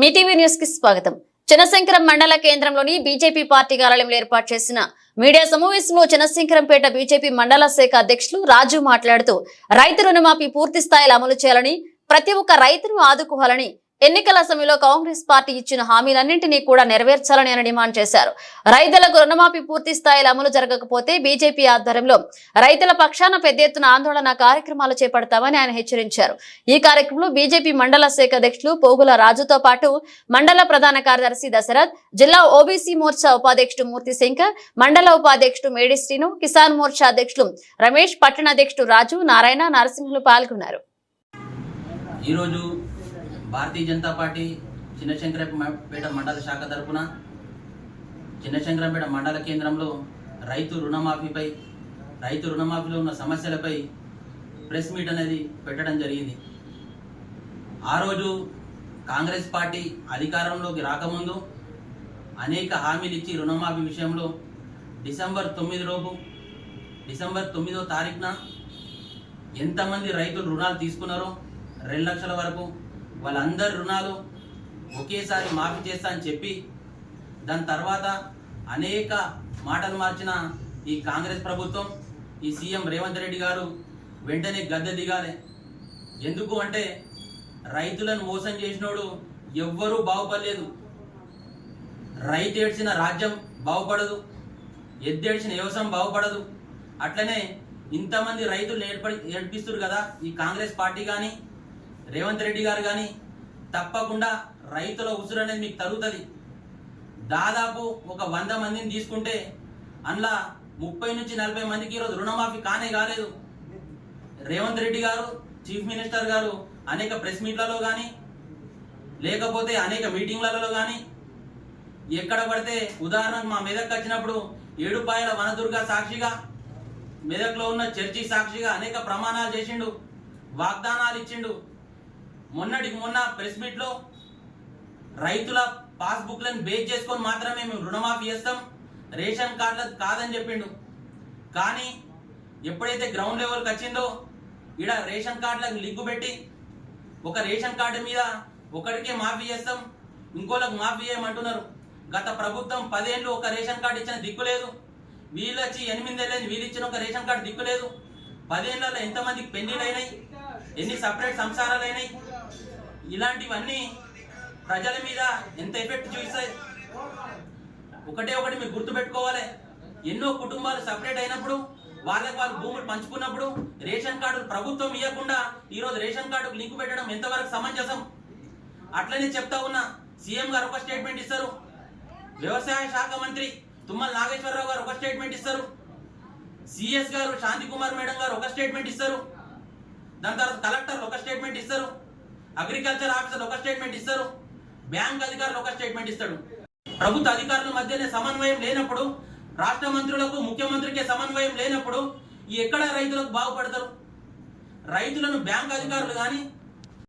మీ TV news కి స్వాగతం. చినశంకరం మండల కేంద్రంలోని బీజేపీ పార్టీ కార్యాలయంలో ఏర్పాటు చేసిన మీడియా సమావేశంలో చినశంకరంపేట బీజేపీ మండల శాఖ అధ్యక్షులు రాజు మాట్లాడుతూ రైతు రుణమాఫీ పూర్తి స్థాయిలో అమలు చేయాలని, ప్రతి ఒక్క రైతును ఆదుకోవాలని, ఎన్నికల సమయంలో కాంగ్రెస్ పార్టీ ఇచ్చిన హామీలన్నింటినీ కూడా నెరవేర్చాలని ఆయన డిమాండ్ చేశారు. రైతులకు రుణమాఫీ పూర్తి స్థాయిలో అమలు జరగకపోతే బీజేపీ ఆధ్వర్యంలో రైతుల పక్షాన పెద్ద ఎత్తున ఆందోళన కార్యక్రమాలు చేపడతామని ఆయన హెచ్చరించారు. ఈ కార్యక్రమంలో బీజేపీ మండల శాఖ అధ్యక్షులు పోగుల రాజుతో పాటు మండల ప్రధాన కార్యదర్శి దశరథ్, జిల్లా ఓబీసీ మోర్చా ఉపాధ్యక్షుడు మూర్తి శంకర్, మండల ఉపాధ్యక్షుడు మేడి శ్రీను, కిసాన్ మోర్చా అధ్యక్షులు రమేష్, పట్టణ అధ్యక్షుడు రాజు, నారాయణ, నరసింహులు పాల్గొన్నారు. భారతీయ జనతా పార్టీ చినశంకరంపేట మండల శాఖ తరఫున చినశంకరంపేట మండల కేంద్రంలో రైతు రుణమాఫీలో ఉన్న సమస్యలపై ప్రెస్ మీట్ అనేది పెట్టడం జరిగింది. ఆ రోజు కాంగ్రెస్ పార్టీ అధికారంలోకి రాకముందు అనేక హామీలు ఇచ్చి రుణమాఫీ విషయంలో డిసెంబర్ 9వ తారీఖున ఎంతమంది రైతులు రుణాలు తీసుకున్నారో 2 లక్షల వరకు వాళ్ళందరి రుణాలు ఒకేసారి మాఫీ చేస్తా అని చెప్పి దాని తర్వాత అనేక మాటలు మార్చిన ఈ కాంగ్రెస్ ప్రభుత్వం, ఈ సీఎం రేవంత్ రెడ్డి గారు వెంటనే గద్దె దిగాలి. ఎందుకు అంటే రైతులను మోసం చేసినోడు ఎవ్వరూ బాగుపడలేదు. రైతు ఏడ్చిన రాజ్యం బాగుపడదు, ఎద్దేడ్చిన వ్యవసాయం బాగుపడదు. అట్లనే ఇంతమంది రైతులు ఏడ్పిస్తారు కదా ఈ కాంగ్రెస్ పార్టీ కానీ రేవంత్ రెడ్డి గారు కానీ తప్పకుండా రైతుల ఉసురు అనేది మీకు తరుగుతుంది. దాదాపు ఒక 100 మందిని తీసుకుంటే అందులో 30 నుంచి 40 మందికి ఈరోజు రుణమాఫీ కాలేదు. రేవంత్ రెడ్డి గారు, చీఫ్ మినిస్టర్ గారు అనేక ప్రెస్ మీట్లలో కానీ లేకపోతే అనేక మీటింగ్లలో కానీ ఎక్కడ పడితే ఉదాహరణకు మా మెదక్ వచ్చినప్పుడు ఏడుపాయల వనదుర్గ సాక్షిగా, మెదక్లో ఉన్న చర్చి సాక్షిగా అనేక ప్రమాణాలు చేసిండు, వాగ్దానాలు ఇచ్చిండు. మొన్నటికి మొన్న ప్రెస్ మీట్ లో రైతుల పాస్బుక్లను బేస్ చేసుకొని మాత్రమే మేము రుణమాఫీ చేస్తాం, రేషన్ కార్డులకు కాదని చెప్పిండు. కానీ ఎప్పుడైతే గ్రౌండ్ లెవెల్కి వచ్చిందో ఈడ రేషన్ కార్డులకు లింకు పెట్టి ఒక రేషన్ కార్డు మీద ఒకరికే మాఫీ చేస్తాం, ఇంకోళ్ళకి మాఫీ చేయమంటున్నారు. గత ప్రభుత్వం 10 ఏళ్ళు ఒక రేషన్ కార్డు ఇచ్చిన దిక్కు లేదు, వీళ్ళు వచ్చి 8 ఏళ్ళని వీళ్ళు ఇచ్చిన ఒక రేషన్ కార్డు దిక్కు లేదు. 10 ఏళ్ళలో ఎంతమందికి పెళ్లిళ్ళు అయినాయి, ఎన్ని సపరేట్ సంసారాలు అయినాయి, ఇలాంటివన్నీ ప్రజల మీద ఎంత ఎఫెక్ట్ చూపిస్తాయి. ఒకటి మీరు గుర్తుపెట్టుకోవాలి, ఎన్నో కుటుంబాలు సపరేట్ అయినప్పుడు వాళ్ళకి వాళ్ళు భూములు పంచుకున్నప్పుడు రేషన్ కార్డు ప్రభుత్వం ఇవ్వకుండా ఈరోజు రేషన్ కార్డుకు లింకు పెట్టడం ఎంతవరకు సమంజసం? అట్లనే చెప్తా ఉన్నా, సీఎం గారు ఒక స్టేట్మెంట్ ఇస్తారు, వ్యవసాయ శాఖ మంత్రి తుమ్మల నాగేశ్వరరావు గారు ఒక స్టేట్మెంట్ ఇస్తారు, సిఎస్ గారు శాంతి కుమార్ మేడం గారు ఒక స్టేట్మెంట్ ఇస్తారు, దాని తర్వాత కలెక్టర్ ఒక స్టేట్మెంట్ ఇస్తారు, అగ్రికల్చర్ ఆఫీసర్ ఒక స్టేట్మెంట్ ఇస్తారు, బ్యాంక్ అధికారులు ఒక స్టేట్మెంట్ ఇస్తాడు. ప్రభుత్వ అధికారుల మధ్యనే సమన్వయం లేనప్పుడు, రాష్ట్ర మంత్రులకు ముఖ్యమంత్రికే సమన్వయం లేనప్పుడు ఎక్కడ రైతులకు బాగుపడతారు? రైతులను బ్యాంక్ అధికారులు కానీ